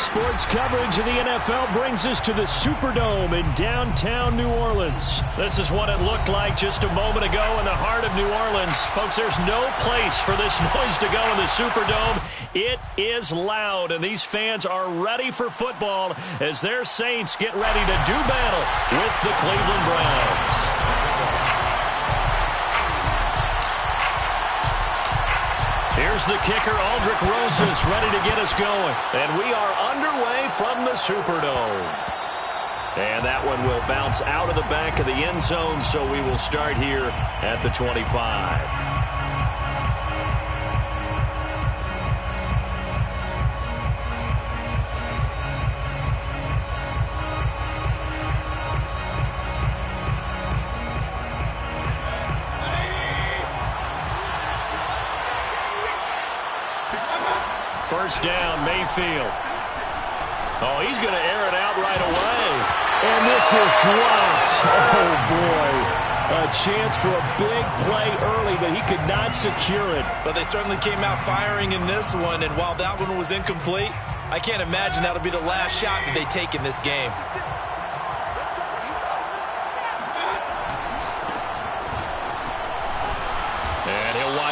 Sports coverage of the NFL brings us to the Superdome in downtown New Orleans. This is what it looked like just a moment ago in the heart of New Orleans. Folks, there's no place for this noise to go in the Superdome. It is loud, and these fans are ready for football as their Saints get ready to do battle with the Cleveland Browns. Here's the kicker, Aldrick Rosas, ready to get us going. And we are underway from the Superdome. And that one will bounce out of the back of the end zone, so we will start here at the 25. First down, Mayfield. Oh, he's going to air it out right away. And this is dropped. Oh, boy. A chance for a big play early, but he could not secure it. But they certainly came out firing in this one, and while that one was incomplete, I can't imagine that'll be the last shot that they take in this game.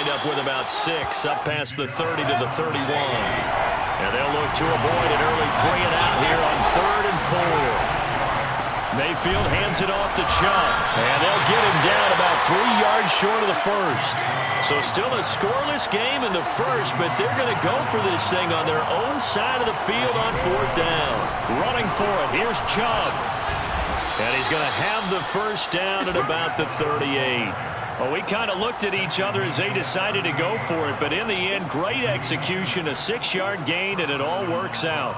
Up with about 6, up past the 30 to the 31. And they'll look to avoid an early 3 and out here on 3rd and 4. Mayfield hands it off to Chubb, and they'll get him down about 3 yards short of the first. So still a scoreless game in the first, but they're going to go for this thing on their own side of the field on 4th down. Running for it, here's Chubb. And he's going to have the first down at about the 38. Well, we kind of looked at each other as they decided to go for it, but in the end, great execution, a 6-yard gain, and it all works out.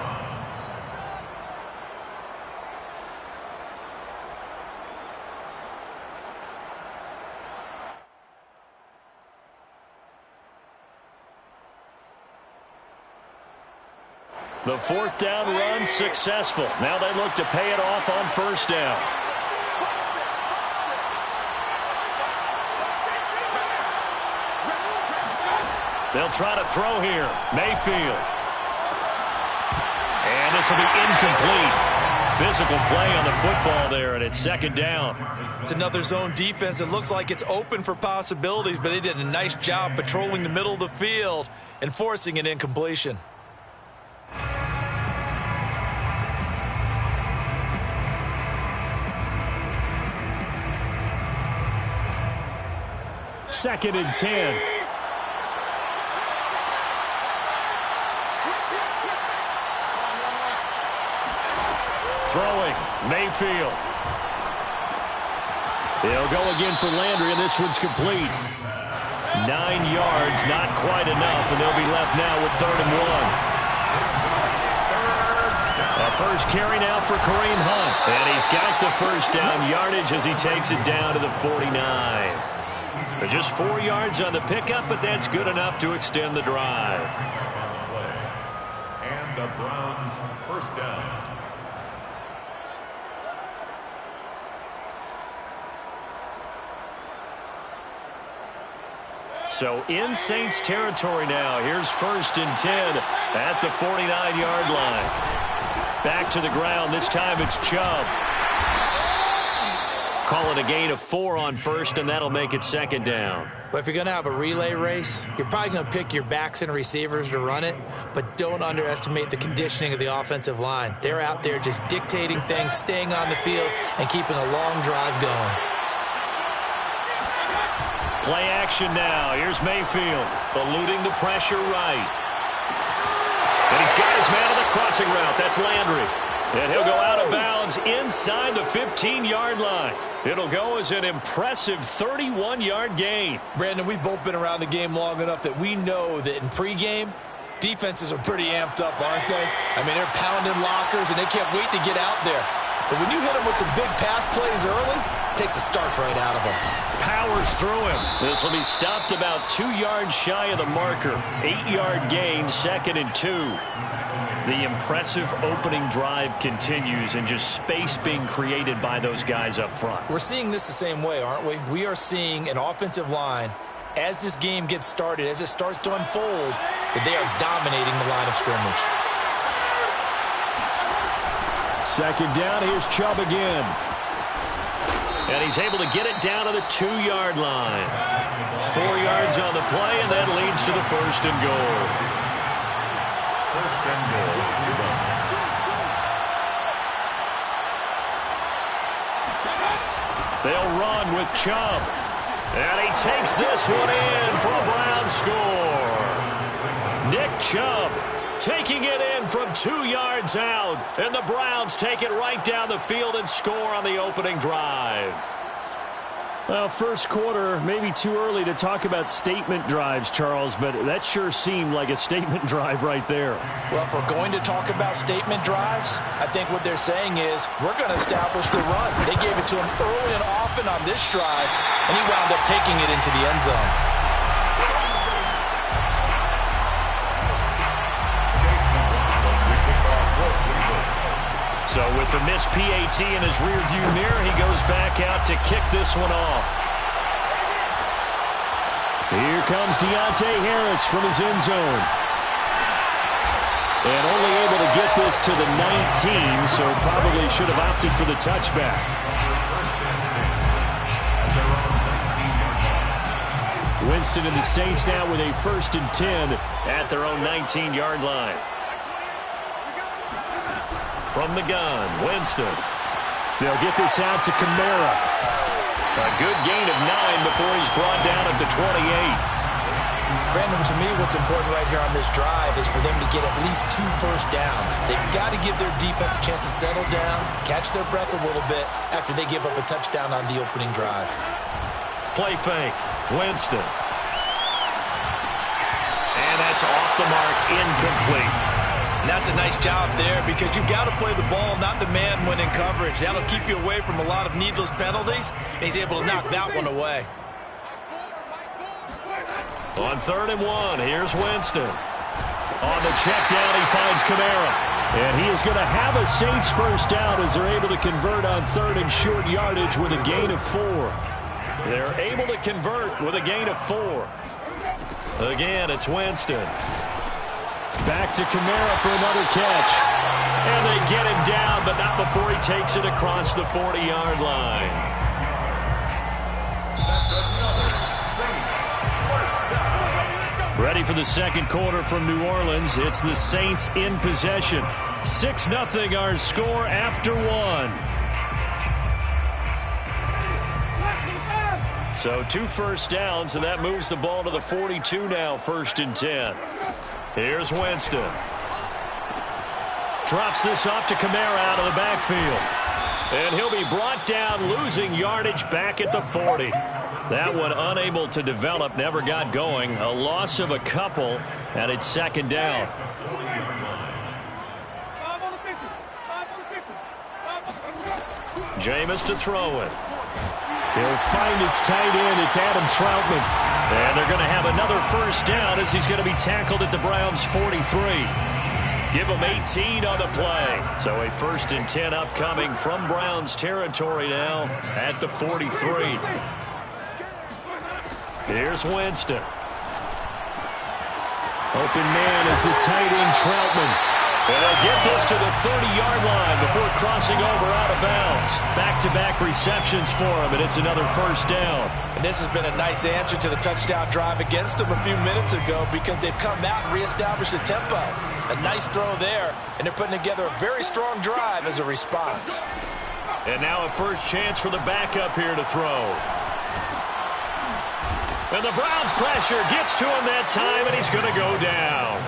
The 4th down run successful. Now they look to pay it off on 1st down. They'll try to throw here. Mayfield. And this will be incomplete. Physical play on the football there, and it's 2nd down. It's another zone defense. It looks like it's open for possibilities, but they did a nice job patrolling the middle of the field and forcing an incompletion. Second and 10. Throwing, Mayfield. They'll go again for Landry, and this one's complete. 9 yards, not quite enough, and they'll be left now with 3rd and 1. A first carry now for Kareem Hunt, and he's got the first down yardage as he takes it down to the 49. But just 4 yards on the pickup, but that's good enough to extend the drive. And the Browns' first down. So in Saints territory now. Here's 1st and 10 at the 49-yard line. Back to the ground. This time it's Chubb. Call it a gain of 4 on 1st, and that'll make it 2nd down. But if you're going to have a relay race, you're probably going to pick your backs and receivers to run it, but don't underestimate the conditioning of the offensive line. They're out there just dictating things, staying on the field, and keeping a long drive going. Play action now. Here's Mayfield, eluding the pressure right. And he's got his man on the crossing route. That's Landry. And he'll go out of bounds inside the 15-yard line. It'll go as an impressive 31-yard gain. Brandon, we've both been around the game long enough that we know that in pregame, defenses are pretty amped up, aren't they? I mean, they're pounding lockers, and they can't wait to get out there. But when you hit them with some big pass plays early, it takes the starch right out of them. Powers through him. This will be stopped about 2 yards shy of the marker. 8-yard gain, 2nd and 2. The impressive opening drive continues, and just space being created by those guys up front. We're seeing this the same way, aren't we? We are seeing an offensive line, as this game gets started, as it starts to unfold, that they are dominating the line of scrimmage. Second down, here's Chubb again. And he's able to get it down to the 2-yard line. 4 yards on the play, and that leads to the first and goal. First and goal. They'll run with Chubb. And he takes this one in for a Brown score. Nick Chubb taking it in from 2 yards out. And the Browns take it right down the field and score on the opening drive. Well, first quarter, maybe too early to talk about statement drives, Charles, but that sure seemed like a statement drive right there. Well, if we're going to talk about statement drives, I think what they're saying is we're going to establish the run. They gave it to him early and often on this drive, and he wound up taking it into the end zone. So with the missed PAT in his rearview mirror, he goes back out to kick this one off. Here comes Deontay Harris from his end zone. And only able to get this to the 19, so probably should have opted for the touchback. Winston and the Saints now with a 1st and 10 at their own 19-yard line. From the gun, Winston. They'll get this out to Kamara. A good gain of 9 before he's brought down at the 28. Brandon, to me, what's important right here on this drive is for them to get at least 2 first downs. They've got to give their defense a chance to settle down, catch their breath a little bit after they give up a touchdown on the opening drive. Play fake, Winston. And that's off the mark, incomplete. And that's a nice job there because you've got to play the ball, not the man when in coverage. That'll keep you away from a lot of needless penalties, and he's able to knock that one away. On 3rd and 1, here's Winston. On the check down, he finds Kamara. And he is going to have a Saints first down as they're able to convert on 3rd and short yardage with a gain of 4. They're able to convert with a gain of 4. Again, it's Winston. Back to Kamara for another catch. And they get him down, but not before he takes it across the 40-yard line. That's another Saints first down. Ready for the second quarter from New Orleans. It's the Saints in possession. 6-0 our score after 1. So 2 first downs, and that moves the ball to the 42 now, 1st and 10. Here's Winston. Drops this off to Kamara out of the backfield. And he'll be brought down, losing yardage back at the 40. That one unable to develop, never got going. A loss of a couple, and it's 2nd down. Jameis to throw it. He'll find his tight end. It's Adam Troutman. And they're going to have another first down as he's going to be tackled at the Browns' 43. Give him 18 on the play. So a 1st and 10 upcoming from Browns territory now at the 43. Here's Winston. Open man is the tight end Troutman. And they'll get this to the 30-yard line before crossing over out of bounds. Back-to-back receptions for him, and it's another first down. And this has been a nice answer to the touchdown drive against them a few minutes ago because they've come out and reestablished the tempo. A nice throw there, and they're putting together a very strong drive as a response. And now a first chance for the backup here to throw. And the Browns pressure gets to him that time, and he's going to go down.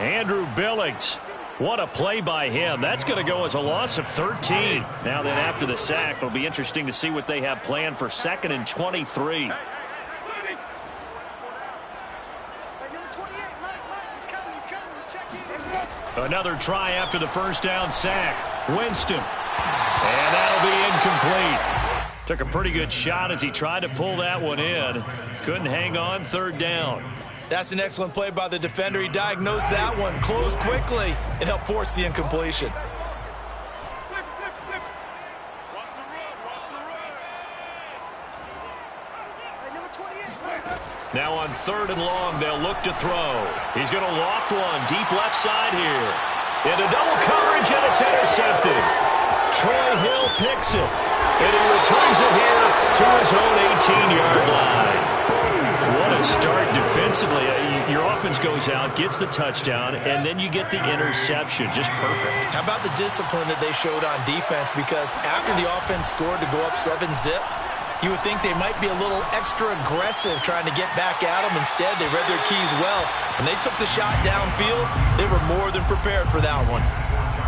Andrew Billings. What a play by him. That's going to go as a loss of 13. Now then, after the sack, it'll be interesting to see what they have planned for 2nd and 23. Another try after the first down sack. Winston. And that'll be incomplete. Took a pretty good shot as he tried to pull that one in. Couldn't hang on, 3rd down. That's an excellent play by the defender. He diagnosed that one, closed quickly, and helped force the incompletion. Now on 3rd and long, they'll look to throw. He's going to loft one deep left side here. Into double coverage, and it's intercepted. Troy Hill picks it. And he returns it here to his own 18-yard line. What a start defensively. Your offense goes out, gets the touchdown, and then you get the interception. Just perfect. How about the discipline that they showed on defense? Because after the offense scored to go up 7-zip, you would think they might be a little extra aggressive trying to get back at them. Instead, they read their keys well. When they took the shot downfield, they were more than prepared for that one.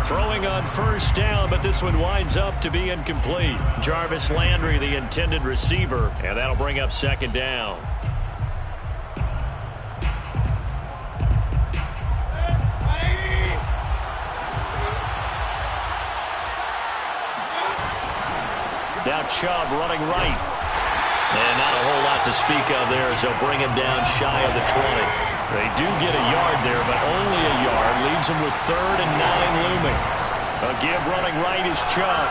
Throwing on first down, but this one winds up to be incomplete. Jarvis Landry, the intended receiver, and that'll bring up second down. Now Chubb running right. And not a whole lot to speak of there as they'll bring him down shy of the 20. They do get a yard there, but only a yard. Leaves them with 3rd and 9 looming. A give running right is Chubb.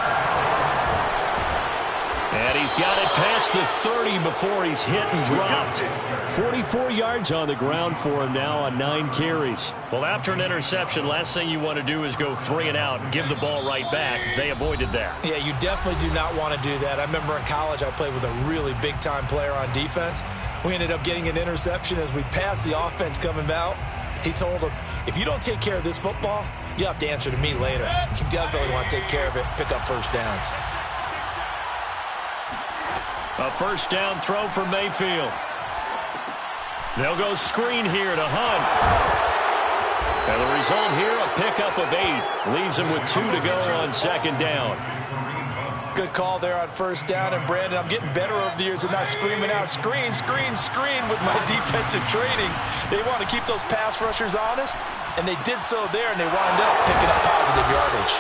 And he's got it past the 30 before he's hit and dropped. 44 yards on the ground for him now on 9 carries. Well, after an interception, last thing you want to do is go 3 and out and give the ball right back. They avoided that. Yeah, you definitely do not want to do that. I remember in college I played with a really big-time player on defense. We ended up getting an interception as we passed the offense coming out. He told him, if you don't take care of this football, you have to answer to me later. You definitely want to take care of it, pick up first downs. A first down throw for Mayfield. They'll go screen here to Hunt. And the result here, a pickup of 8. Leaves him with 2 to go on second down. Good call there on first down. And, Brandon, I'm getting better over the years of not screaming out, screen, screen, screen with my defensive training. They want to keep those pass rushers honest, and they did so there, and they wound up picking up positive yardage.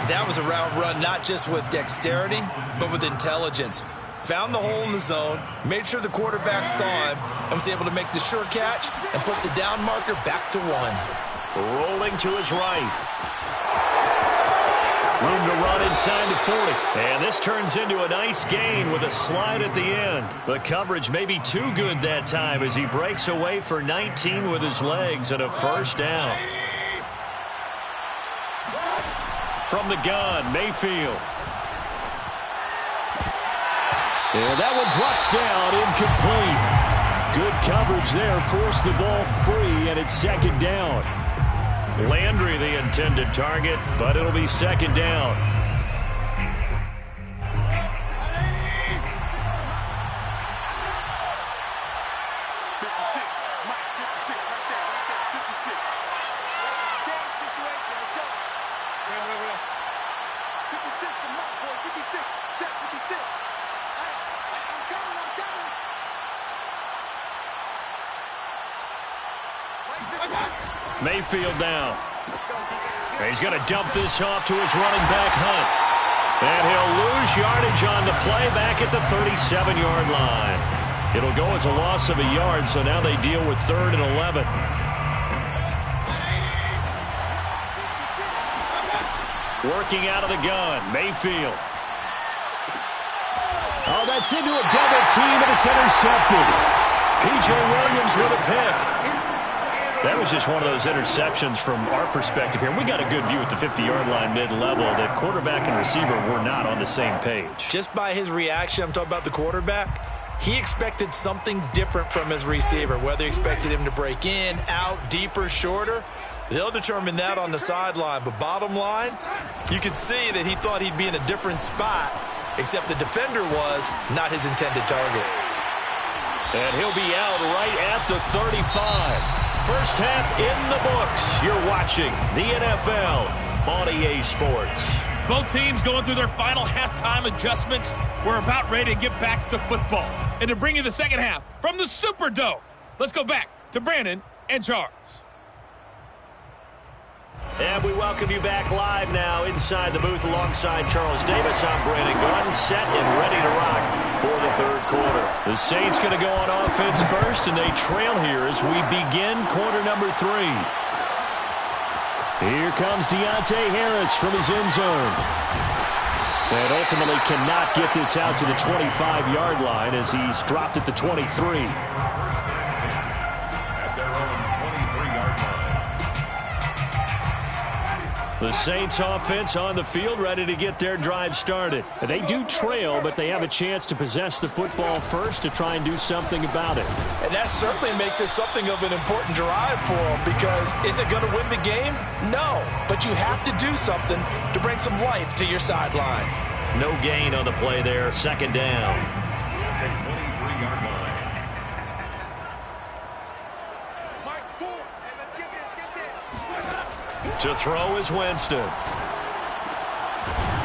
That was a route run not just with dexterity, but with intelligence. Found the hole in the zone, made sure the quarterback saw him, and was able to make the sure catch and put the down marker back to 1. Rolling to his right. Room to run inside the 40. And this turns into a nice gain with a slide at the end. The coverage may be too good that time as he breaks away for 19 with his legs and a first down. From the gun, Mayfield. And that one drops down, incomplete. Good coverage there, forced the ball free, and it's second down. Landry the intended target, but it'll be second down. Mayfield down. He's going to dump this off to his running back, Hunt. And he'll lose yardage on the play back at the 37-yard line. It'll go as a loss of a yard, so now they deal with 3rd and 11. Working out of the gun, Mayfield. Oh, that's into a double team, and it's intercepted. P.J. Williams with a pick. That was just one of those interceptions from our perspective here. We got a good view at the 50-yard line mid-level that quarterback and receiver were not on the same page. Just by his reaction, I'm talking about the quarterback, he expected something different from his receiver. Whether he expected him to break in, out, deeper, shorter, they'll determine that on the sideline. But bottom line, you could see that he thought he'd be in a different spot, except the defender was not his intended target. And he'll be out right at the 35. First half in the books. You're watching the NFL on EA Sports. Both teams going through their final halftime adjustments. We're about ready to get back to football. And to bring you the second half from the Superdome, let's go back to Brandon and Charles. And we welcome you back live now inside the booth alongside Charles Davis. I'm Brandon Gaudin, set and ready to rock for the third quarter. The Saints going to go on offense first, and they trail here as we begin quarter number 3. Here comes Deontay Harris from his end zone. And ultimately cannot get this out to the 25-yard line as he's dropped at the 23. The Saints offense on the field, ready to get their drive started. They do trail, but they have a chance to possess the football first to try and do something about it. And that certainly makes it something of an important drive for them, because is it going to win the game? No, but you have to do something to bring some life to your sideline. No gain on the play there, second down. The 23-yard line. To throw is Winston.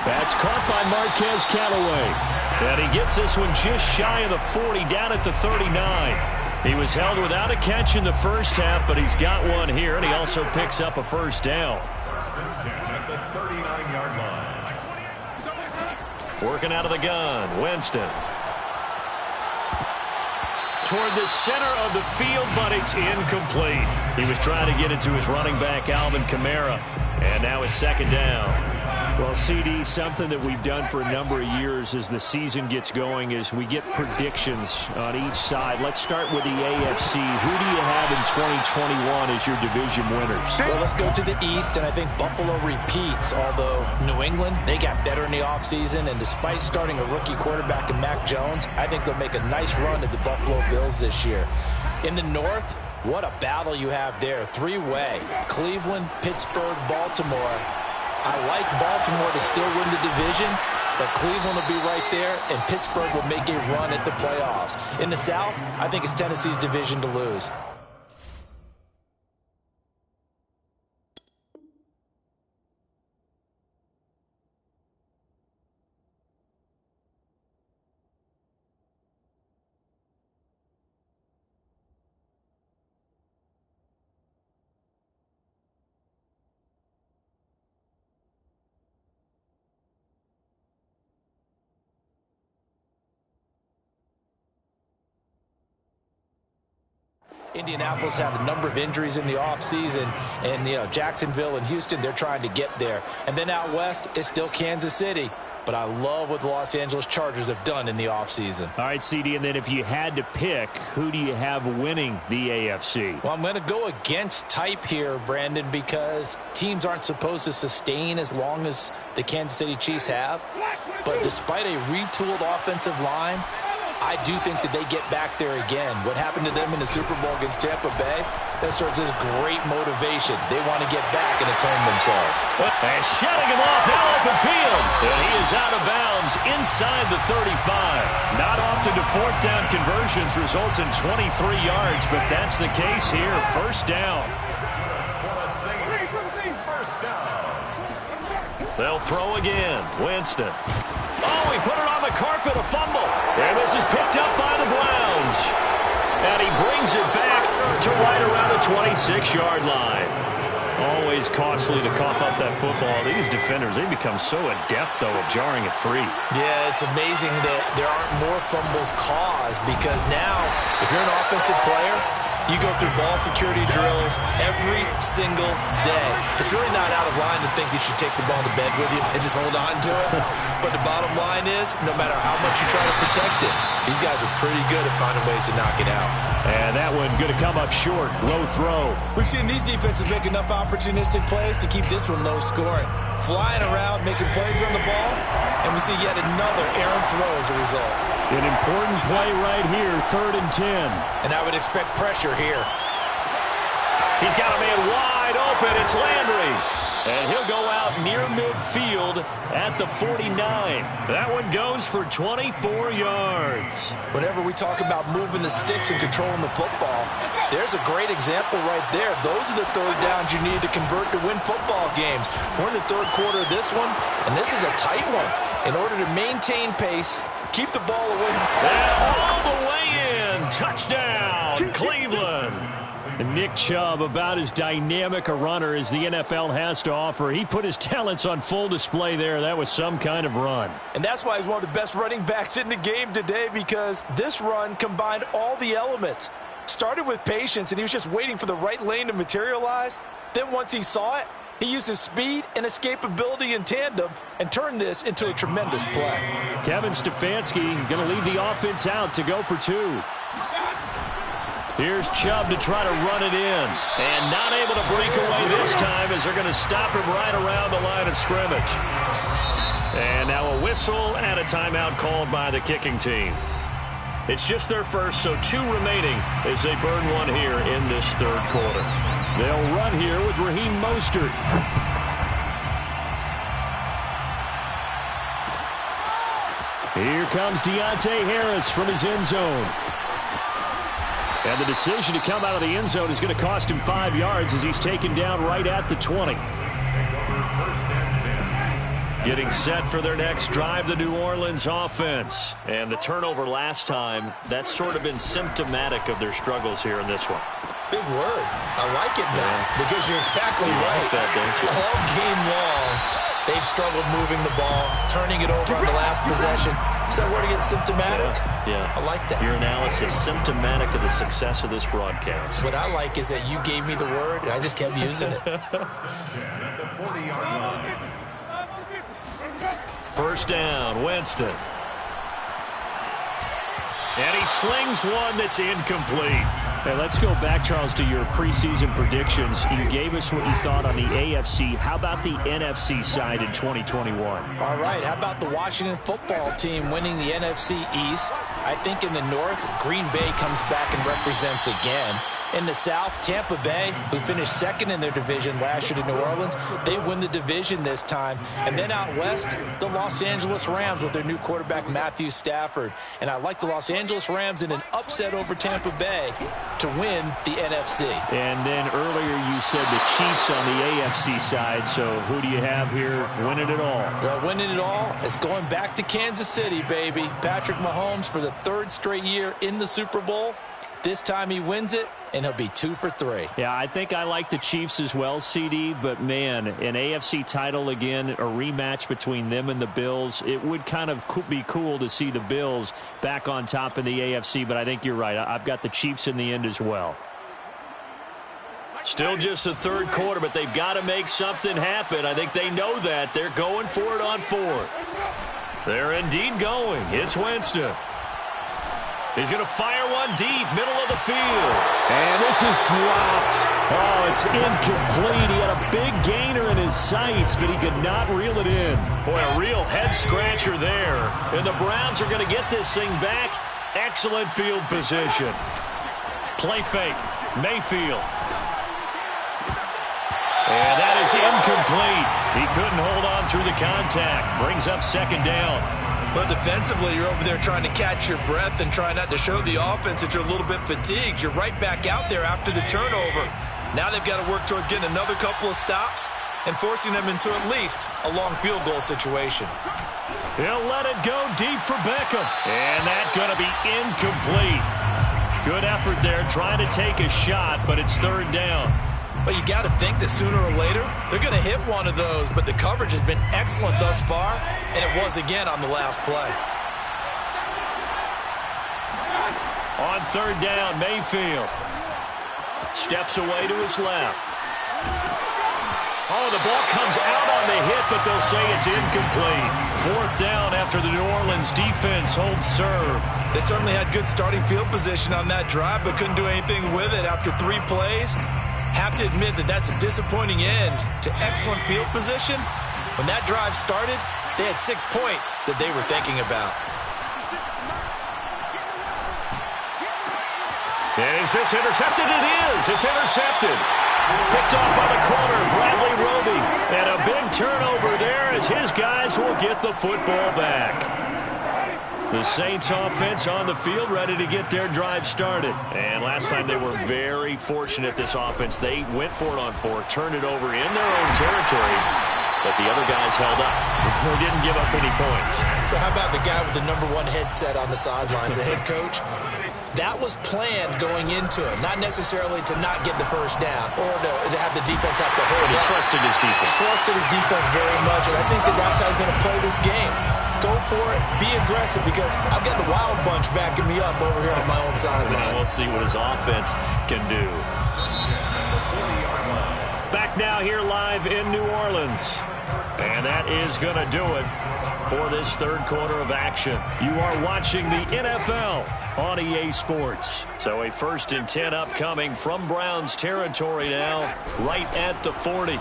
That's caught by Marquez Callaway. And he gets this one just shy of the 40, down at the 39. He was held without a catch in the first half, but he's got one here, and he also picks up a first down. First and 10 at the 39-yard line. Working out of the gun, Winston. Toward the center of the field, but it's incomplete. He was trying to get it to his running back, Alvin Kamara, and now it's second down. Well, CD, something that we've done for a number of years as the season gets going is we get predictions on each side. Let's start with the AFC. Who do you have in 2021 as your division winners? Well, let's go to the East, and I think Buffalo repeats, although New England, they got better in the offseason, and despite starting a rookie quarterback in Mac Jones, I think they'll make a nice run at the Buffalo Bills this year. In the North, what a battle you have there. Three-way. Cleveland, Pittsburgh, Baltimore. I like Baltimore to still win the division, but Cleveland will be right there, and Pittsburgh will make a run at the playoffs. In the South, I think it's Tennessee's division to lose. Indianapolis had a number of injuries in the offseason, and, Jacksonville and Houston, they're trying to get there. And then out west, it's still Kansas City. But I love what the Los Angeles Chargers have done in the offseason. All right, CD, and then if you had to pick, who do you have winning the AFC? Well, I'm going to go against type here, Brandon, because teams aren't supposed to sustain as long as the Kansas City Chiefs have. But despite a retooled offensive line, I do think that they get back there again. What happened to them in the Super Bowl against Tampa Bay, that serves as great motivation. They want to get back and atone themselves. And shutting him off now open field. And he is out of bounds inside the 35. Not often do fourth down conversions result in 23 yards, but that's the case here. First down. First down. They'll throw again. Winston. Oh, he put it on the carpet, a fumble. And this is picked up by the Browns. And he brings it back to right around the 26-yard line. Always costly to cough up that football. These defenders, they become so adept, though, at jarring it free. Yeah, it's amazing that there aren't more fumbles caused, because now, if you're an offensive player, you go through ball security drills every single day. It's really not out of line to think you should take the ball to bed with you and just hold on to it. But the bottom line is, no matter how much you try to protect it, these guys are pretty good at finding ways to knock it out. And that one going to come up short. Low throw. We've seen these defenses make enough opportunistic plays to keep this one low scoring. Flying around, making plays on the ball, and we see yet another errant throw as a result. An important play right here, 3rd and 10. And I would expect pressure here. He's got a man wide open. It's Landry. And he'll go out near midfield at the 49. That one goes for 24 yards. Whenever we talk about moving the sticks and controlling the football, there's a great example right there. Those are the third downs you need to convert to win football games. We're in the third quarter of this one, and this is a tight one. In order to maintain pace, keep the ball away. And all the way in. Touchdown, Cleveland. And Nick Chubb, about as dynamic a runner as the NFL has to offer. He put his talents on full display there. That was some kind of run. And that's why he's one of the best running backs in the game today, because this run combined all the elements. Started with patience, and he was just waiting for the right lane to materialize. Then once he saw it, he used his speed and escapability in tandem and turned this into a tremendous play. Kevin Stefanski going to leave the offense out to go for 2. Here's Chubb to try to run it in. And not able to break away this time as they're going to stop him right around the line of scrimmage. And now a whistle and a timeout called by the kicking team. It's just their first, so 2 remaining as they burn one here in this third quarter. They'll run here with Raheem Mostert. Here comes Deontay Harris from his end zone. And the decision to come out of the end zone is going to cost him 5 yards as he's taken down right at the 20. Getting set for their next drive, the New Orleans offense. And the turnover last time, that's sort of been symptomatic of their struggles here in this one. Big word. I like it now because you're exactly right. Like that, don't you? All game long, they've struggled moving the ball, turning it over on the last possession. Is that word again, symptomatic? Yeah. I like that. Your analysis, symptomatic of the success of this broadcast. What I like is that you gave me the word, and I just kept using it. First down, Winston. And he slings one that's incomplete. Hey, let's go back, Charles, to your preseason predictions. You gave us what you thought on the AFC. How about the NFC side in 2021? All right, how about the Washington football team winning the NFC East? I think in the North, Green Bay comes back and represents again. In the South, Tampa Bay, who finished second in their division last year to New Orleans, they win the division this time. And then out West, the Los Angeles Rams with their new quarterback, Matthew Stafford. And I like the Los Angeles Rams in an upset over Tampa Bay to win the NFC. And then earlier you said the Chiefs on the AFC side, so who do you have here winning it all? Well, winning it all is going back to Kansas City, baby. Patrick Mahomes for the 3rd straight year in the Super Bowl. This time he wins it, and he'll be 2 for 3. Yeah, I think I like the Chiefs as well, CD, but, man, an AFC title again, a rematch between them and the Bills. It would kind of be cool to see the Bills back on top in the AFC, but I think you're right. I've got the Chiefs in the end as well. Still just the third quarter, but they've got to make something happen. I think they know that. They're going for it on 4th. They're indeed going. It's Winston. He's going to fire one deep, middle of the field. And this is dropped. Oh, it's incomplete. He had a big gainer in his sights, but he could not reel it in. Boy, a real head-scratcher there. And the Browns are going to get this thing back. Excellent field position. Play fake. Mayfield. And that is incomplete. He couldn't hold on through the contact. Brings up 2nd down. But defensively, you're over there trying to catch your breath and try not to show the offense that you're a little bit fatigued. You're right back out there after the turnover. Now they've got to work towards getting another couple of stops and forcing them into at least a long field goal situation. He'll let it go deep for Beckham. And that's going to be incomplete. Good effort there trying to take a shot, but it's 3rd down. But you got to think that sooner or later, they're going to hit one of those. But the coverage has been excellent thus far, and it was again on the last play. On 3rd down, Mayfield steps away to his left. Oh, the ball comes out on the hit, but they'll say it's incomplete. 4th down after the New Orleans defense holds serve. They certainly had good starting field position on that drive, but couldn't do anything with it after 3 plays. Have to admit that that's a disappointing end to excellent field position. When that drive started, they had 6 points that they were thinking about. And is this intercepted? It is. It's intercepted. Picked off by the corner, Bradley Roby. And a big turnover there as his guys will get the football back. The Saints offense on the field ready to get their drive started. And last time they were very fortunate, this offense. They went for it on 4th, turned it over in their own territory, but the other guys held up. They didn't give up any points. So how about the guy with the #1 headset on the sidelines, the head coach? That was planned going into it, not necessarily to not get the first down or to have the defense have to hold He up. trusted his defense. Trusted his defense very much, and I think that that's how he's going to play this game. Go for it, be aggressive, because I've got the Wild Bunch backing me up over here on my own sideline. We'll see what his offense can do. Back now here live in New Orleans. And that is going to do it. for this third quarter of action. You are watching the NFL on EA Sports. So a 1st and 10 upcoming from Browns territory now, right at the 40.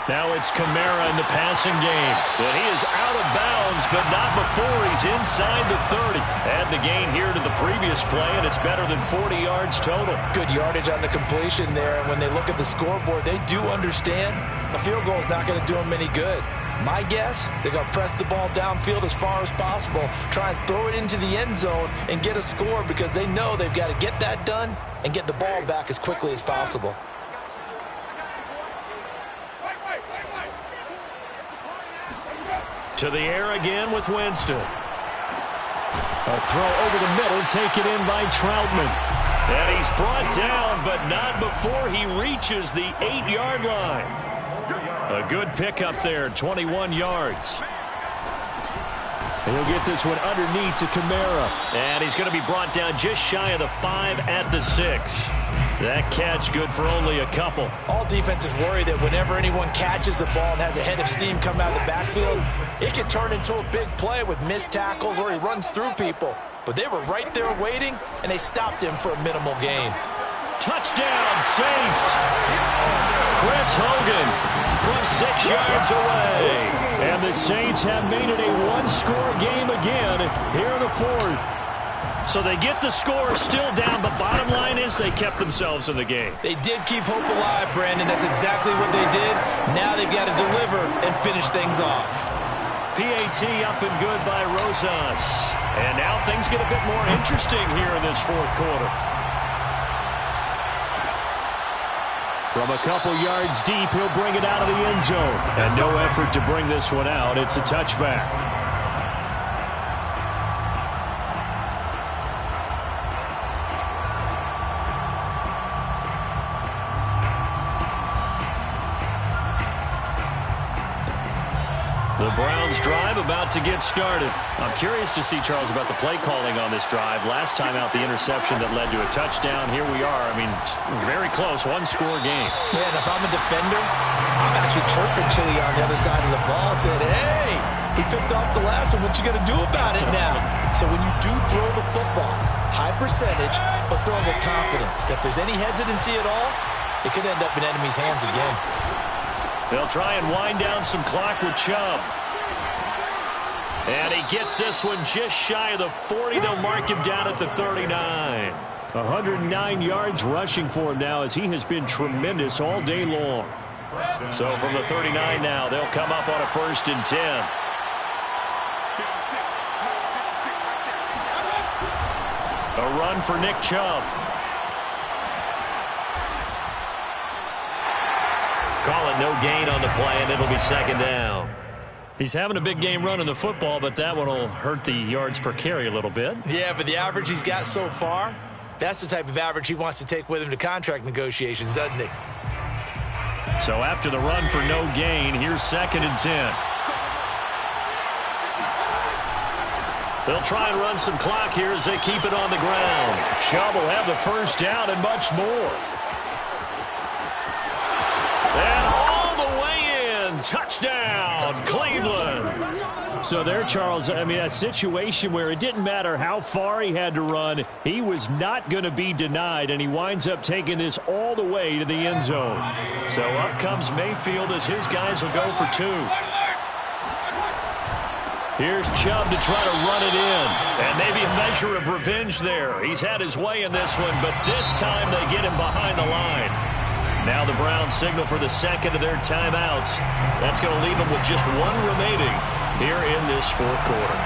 Now it's Kamara in the passing game. And he is out of bounds, but not before he's inside the 30. Add the gain here to the previous play, and it's better than 40 yards total. Good yardage on the completion there, and when they look at the scoreboard, they do understand a field goal is not going to do them any good. My guess, they're going to press the ball downfield as far as possible, try and throw it into the end zone and get a score because they know they've got to get that done and get the ball back as quickly as possible. To the air again with Winston. A throw over the middle, taken in by Troutman. And he's brought down, but not before he reaches the 8-yard line. A good pickup there, 21 yards. He'll get this one underneath to Kamara. And he's going to be brought down just shy of the 5 at the 6. That catch good for only a couple. All defenses worry that whenever anyone catches the ball and has a head of steam come out of the backfield, it can turn into a big play with missed tackles or he runs through people. But they were right there waiting, and they stopped him for a minimal gain. Touchdown, Saints! Chris Hogan from 6 yards away. And the Saints have made it a one-score game again here in the 4th. So they get the score still down, but bottom line is they kept themselves in the game. They did keep hope alive, Brandon. That's exactly what they did. Now they've got to deliver and finish things off. PAT up and good by Rosas. And now things get a bit more interesting here in this 4th quarter. From a couple yards deep, he'll bring it out of the end zone. And no effort to bring this one out. It's a touchback. The Browns drive about to get started. I'm curious to see, Charles, about the play calling on this drive. Last time out, the interception that led to a touchdown. Here we are. I mean, very close, one-score game. Yeah, and if I'm a defender, I'm actually chirping Chili on the other side of the ball, saying, hey, he picked off the last one. What you going to do about it now? So when you do throw the football, high percentage, but throw it with confidence. If there's any hesitancy at all, it could end up in enemy's hands again. They'll try and wind down some clock with Chubb. And he gets this one just shy of the 40. They'll mark him down at the 39. 109 yards rushing for him now as he has been tremendous all day long. So from the 39 now, they'll come up on a 1st and 10. A run for Nick Chubb. Call it no gain on the play, and it'll be 2nd down. He's having a big game running the football, but that one will hurt the yards per carry a little bit. Yeah, but the average he's got so far, that's the type of average he wants to take with him to contract negotiations, doesn't he? So after the run for no gain, here's 2nd and 10. They'll try and run some clock here as they keep it on the ground. Chubb will have the 1st down and much more. And all the way in. Touchdown, Cleveland. So there, Charles, I mean, a situation where it didn't matter how far he had to run. He was not going to be denied, and he winds up taking this all the way to the end zone. So up comes Mayfield as his guys will go for 2. Here's Chubb to try to run it in. And maybe a measure of revenge there. He's had his way in this one, but this time they get him behind the line. Now the Browns signal for the 2nd of their timeouts. That's going to leave them with just 1 remaining here in this 4th quarter.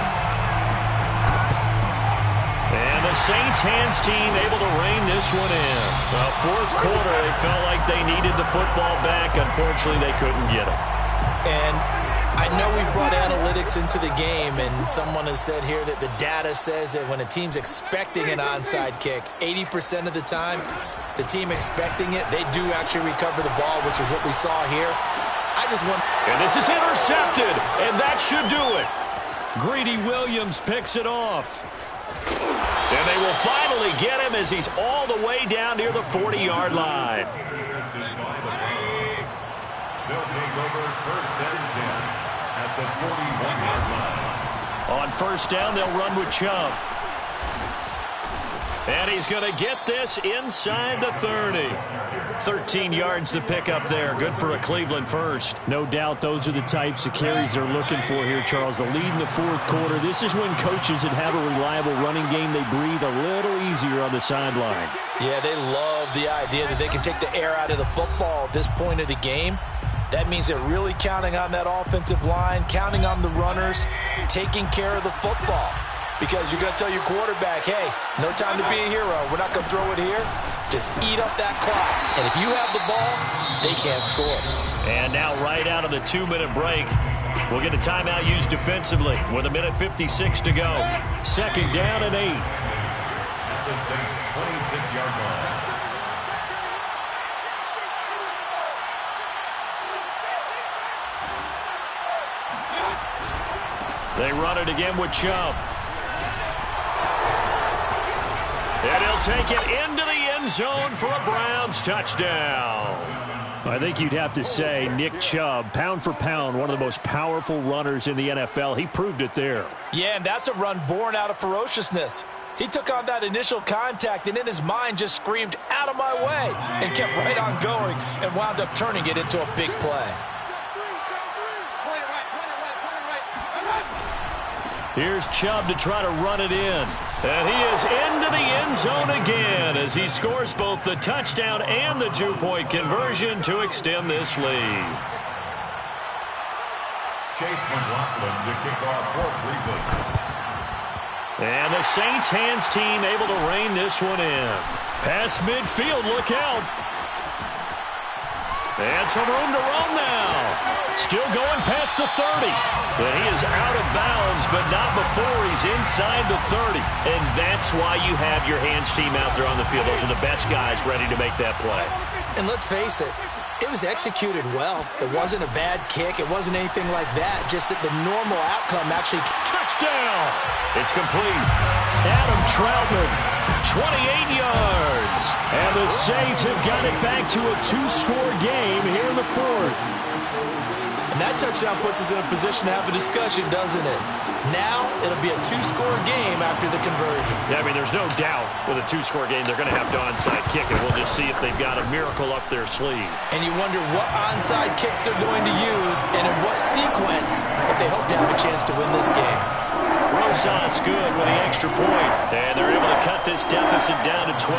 And the Saints hands team able to rein this one in. Well, 4th quarter, they felt like they needed the football back. Unfortunately, they couldn't get it. And I know we brought analytics into the game, and someone has said here that the data says that when a team's expecting an onside kick, 80% of the time, the team expecting it, they do actually recover the ball, which is what we saw here. I just want... And this is intercepted, and that should do it. Greedy Williams picks it off. And they will finally get him as he's all the way down near the 40-yard line. They'll take over 1st and 10. at the 41-yard line. On first down, they'll run with Chubb. And he's going to get this inside the 30. 13 yards to pick up there. Good for a Cleveland first. No doubt those are the types of carries they're looking for here, Charles. The lead in the fourth quarter. This is when coaches that have a reliable running game, they breathe a little easier on the sideline. Yeah, they love the idea that they can take the air out of the football at this point of the game. That means they're really counting on that offensive line, counting on the runners, taking care of the football. Because you're going to tell your quarterback, hey, no time to be a hero. We're not going to throw it here. Just eat up that clock. And if you have the ball, they can't score. And now right out of the 2-minute break, we'll get a timeout used defensively with 1:56 to go. Second down and 8. The Saints' 26-yard line. They run it again with Chubb. And he'll take it into the end zone for a Browns touchdown. I think you'd have to say Nick Chubb, pound for pound, one of the most powerful runners in the NFL. He proved it there. Yeah, and that's a run born out of ferociousness. He took on that initial contact and in his mind just screamed, out of my way, and kept right on going and wound up turning it into a big play. Here's Chubb to try to run it in. And he is into the end zone again as he scores both the touchdown and the two-point conversion to extend this lead. Chase McLaughlin to kick off for Cleveland. And the Saints hands team able to rein this one in. Past midfield, look out. And some room to run now. Still going past the 30. But he is out of bounds, but not before he's inside the 30. And that's why you have your hands team out there on the field. Those are the best guys ready to make that play. And let's face it, it was executed well. It wasn't a bad kick. It wasn't anything like that. Just that the normal outcome actually... Touchdown! It's complete. Adam Troutman, 28 yards. And the Saints have got it back to a two-score game here in the fourth. And that touchdown puts us in a position to have a discussion, doesn't it? Now it'll be a two-score game after the conversion. Yeah, I mean, there's no doubt with a two-score game they're going to have to onside kick, and we'll just see if they've got a miracle up their sleeve. And you wonder what onside kicks they're going to use and in what sequence if they hope to have a chance to win this game. Rosas good with the extra point, and they're able to cut this deficit down to 12.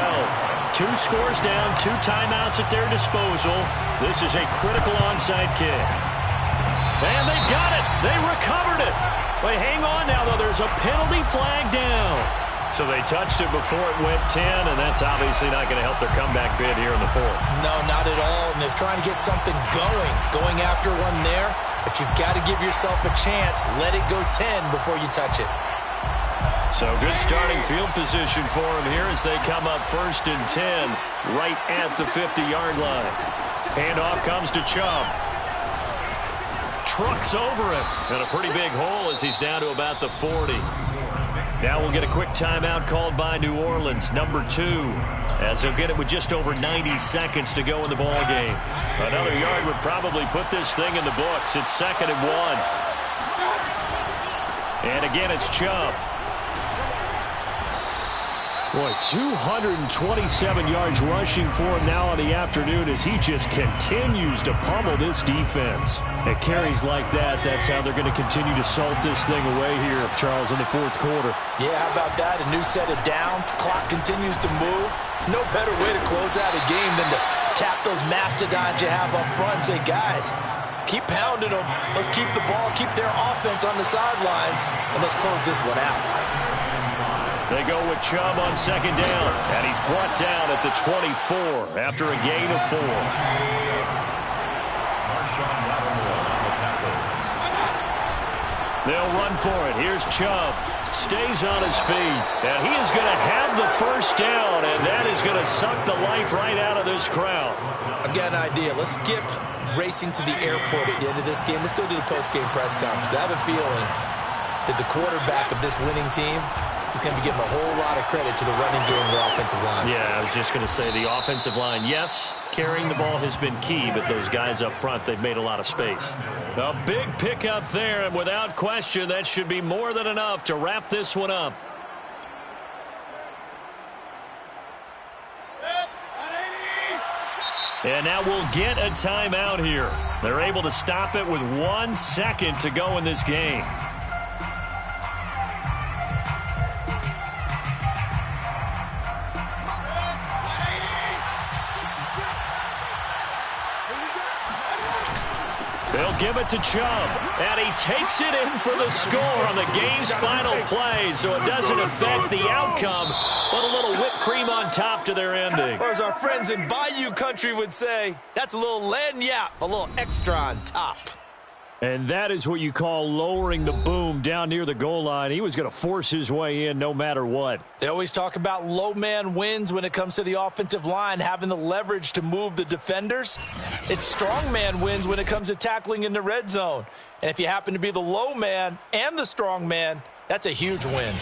2 scores down, 2 timeouts at their disposal. This is a critical onside kick. And they've got it. They recovered it. But hang on now, though. There's a penalty flag down. So they touched it before it went 10, and that's obviously not going to help their comeback bid here in the fourth. No, not at all. And they're trying to get something going after one there. But you've got to give yourself a chance. Let it go 10 before you touch it. So good starting field position for them here as they come up 1st and 10 right at the 50-yard line. Handoff comes to Chubb. Trucks over him. And a pretty big hole as he's down to about the 40. Now we'll get a quick timeout called by New Orleans, number 2, as they'll get it with just over 90 seconds to go in the ball game. Another yard would probably put this thing in the books. It's 2nd and 1. And again, it's Chubb. Boy, 227 yards rushing for him now on the afternoon as he just continues to pummel this defense. At carries like that, that's how they're going to continue to salt this thing away here, Charles, in the fourth quarter. Yeah, how about that? A new set of downs. Clock continues to move. No better way to close out a game than to tap those mastodons you have up front and say, guys, keep pounding them. Let's keep the ball, keep their offense on the sidelines, and let's close this one out. They go with Chubb on 2nd down, and he's brought down at the 24 after a gain of 4. They'll run for it. Here's Chubb. Stays on his feet, and he is going to have the first down, and that is going to suck the life right out of this crowd. I've got an idea. Let's skip racing to the airport at the end of this game. Let's go to the post-game press conference. I have a feeling that the quarterback of this winning team is is going to be giving a whole lot of credit to the running game of the offensive line. Yeah, I was just going to say the offensive line, yes, carrying the ball has been key, but those guys up front, they've made a lot of space. A big pickup there, and without question, that should be more than enough to wrap this one up. And now we'll get a timeout here. They're able to stop it with 1 second to go in this game. They'll give it to Chubb, and he takes it in for the score on the game's final play, so it doesn't affect the outcome, but a little whipped cream on top to their ending. Or as our friends in Bayou country would say, that's a little lagniappe, a little extra on top. And that is what you call lowering the boom down near the goal line. He was going to force his way in no matter what. They always talk about low man wins when it comes to the offensive line, having the leverage to move the defenders. It's strong man wins when it comes to tackling in the red zone. And if you happen to be the low man and the strong man, that's a huge win.